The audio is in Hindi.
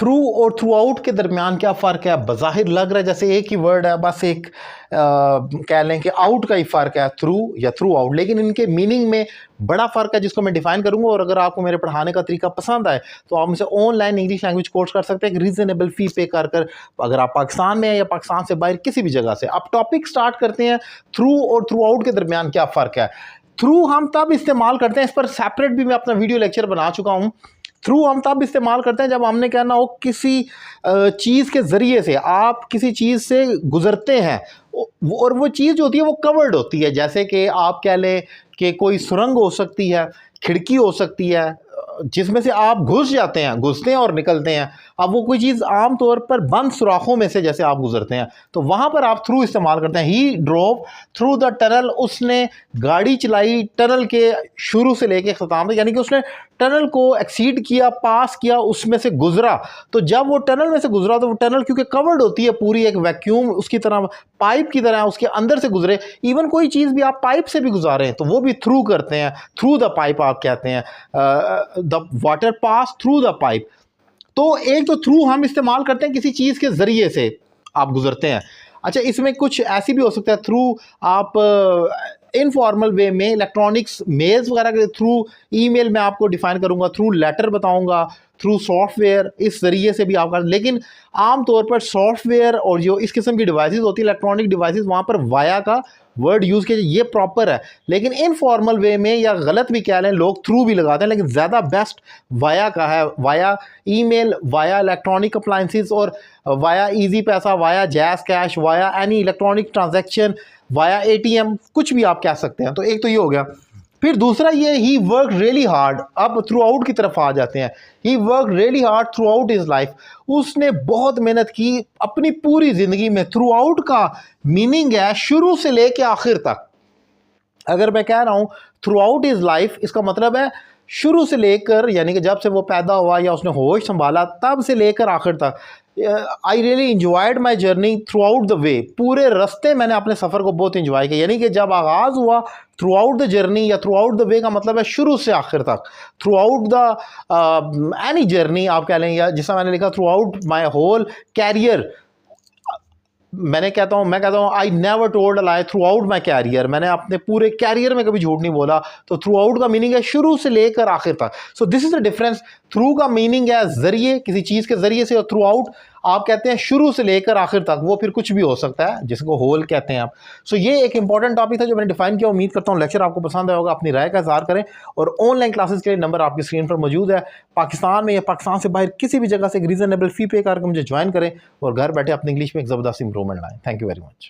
थ्रू और थ्रू आउट के दरमियान क्या फ़र्क है? बज़ाहिर लग रहा है जैसे एक ही वर्ड है, बस एक कह लें कि आउट का ही फ़र्क है, थ्रू या थ्रू आउट, लेकिन इनके मीनिंग में बड़ा फ़र्क है जिसको मैं डिफ़ाइन करूँगा। और अगर आपको मेरे पढ़ाने का तरीका पसंद आए तो आप मुझसे ऑनलाइन इंग्लिश लैंग्वेज कोर्स कर सकते हैं एक रीज़नेबल फ़ी पे कर कर, अगर आप पाकिस्तान में हैं या पाकिस्तान से बाहर किसी भी जगह से। अब टॉपिक स्टार्ट करते हैं, थ्रू और थ्रू आउट के दरमियान क्या फ़र्क है। थ्रू हम तब इस्तेमाल करते हैं, इस पर सेपरेट भी मैं अपना वीडियो लेक्चर बना चुका हूँ। थ्रू हम तब इस्तेमाल करते हैं जब हमने कहना हो किसी चीज़ के ज़रिए से, आप किसी चीज़ से गुज़रते हैं और वो चीज़ जो होती है वो कवर्ड होती है। जैसे कि आप कह लें कि कोई सुरंग हो सकती है, खिड़की हो सकती है, जिसमें से आप घुस जाते हैं, घुसते हैं और निकलते हैं। अब वो कोई चीज़ आम तौर पर बंद सुराखों में से जैसे आप गुजरते हैं, तो वहाँ पर आप थ्रू इस्तेमाल करते हैं। ही ड्रोव थ्रू द टनल, उसने गाड़ी चलाई टनल के शुरू से लेके ख़त्म तक, यानी कि उसने टनल को एक्सीड किया, पास किया, उसमें से गुजरा। तो जब वो टनल में से गुजरा तो वो टनल क्योंकि कवर्ड होती है पूरी, एक वैक्यूम उसकी तरह, पाइप की तरह उसके अंदर से गुजरे। इवन कोई चीज़ भी आप पाइप से भी गुजारें तो वो भी थ्रू करते हैं, थ्रू द पाइप आप कहते हैं, the water pass through the pipe. तो एक तो थ्रू हम इस्तेमाल करते हैं किसी चीज़ के ज़रिए से आप गुजरते हैं। अच्छा, इसमें कुछ ऐसी भी हो सकता है थ्रू आप इनफॉर्मल वे में इलेक्ट्रॉनिक्स मेल्स वगैरह के थ्रू, ईमेल में आपको डिफाइन करूंगा, थ्रू लेटर बताऊंगा, थ्रू सॉफ्टवेयर, इस ज़रिए से भी आप कर। लेकिन आम तौर पर सॉफ्टवेयर और जो इस किस्म की डिवाइसेस होती है इलेक्ट्रॉनिक डिवाइसेस, वहाँ पर वाया का वर्ड यूज़ किया, ये प्रॉपर है। लेकिन इनफॉर्मल वे में या गलत भी कह लें, लोग थ्रू भी लगाते हैं, लेकिन ज़्यादा बेस्ट वाया का है। Via email, via electronic appliances, और वाया इजी पैसा, via jazz cash, via any electronic transaction, via ATM, कुछ भी आप कह सकते हैं। तो एक तो ये हो गया। फिर दूसरा ये, ही वर्क रियली हार्ड। अब थ्रू आउट की तरफ आ जाते हैं। He work really hard throughout his life, उसने बहुत मेहनत की अपनी पूरी ज़िंदगी में। थ्रू आउट का मीनिंग है शुरू से लेके आखिर तक। अगर मैं कह रहा हूँ थ्रू आउट हिज लाइफ, इसका मतलब है शुरू से लेकर, यानी कि जब से वो पैदा हुआ या उसने होश संभाला तब से लेकर आखिर तक। I really enjoyed my journey through out the वे, पूरे रास्ते मैंने अपने सफ़र को बहुत इंजॉय किया। यानी कि जब आगाज़ हुआ थ्रू आउट द जर्नी या थ्रू आउट द वे का मतलब है शुरू से आखिर तक। Throughout the any journey आप कह लें, या जिसका मैंने लिखा throughout my whole career, मैं कहता हूँ I never told a lie throughout my career, मैंने अपने पूरे कैरियर में कभी झूठ नहीं बोला। तो थ्रू आउट का मीनिंग है शुरू से लेकर आखिर तक। So this is the difference. Through का मीनिंग है जरिए, किसी चीज़ के जरिए से, और थ्रू आउट आप कहते हैं शुरू से लेकर आखिर तक, वो फिर कुछ भी हो सकता है जिसको होल कहते हैं आप। सो ये एक इंपॉर्टेंट टॉपिक था जो मैंने डिफाइन किया। उम्मीद करता हूँ लेक्चर आपको पसंद आया होगा। अपनी राय का इज़हार करें, और ऑनलाइन क्लासेस के लिए नंबर आपकी स्क्रीन पर मौजूद है। पाकिस्तान में या पाकिस्तान से बाहर किसी भी जगह से एक रीजनेबल फ़ी पे करके मुझे ज्वाइन करें और घर बैठे अपनी इंग्लिश में एक ज़बरदस्त इंप्रूवमेंट लाएं। Thank you very much.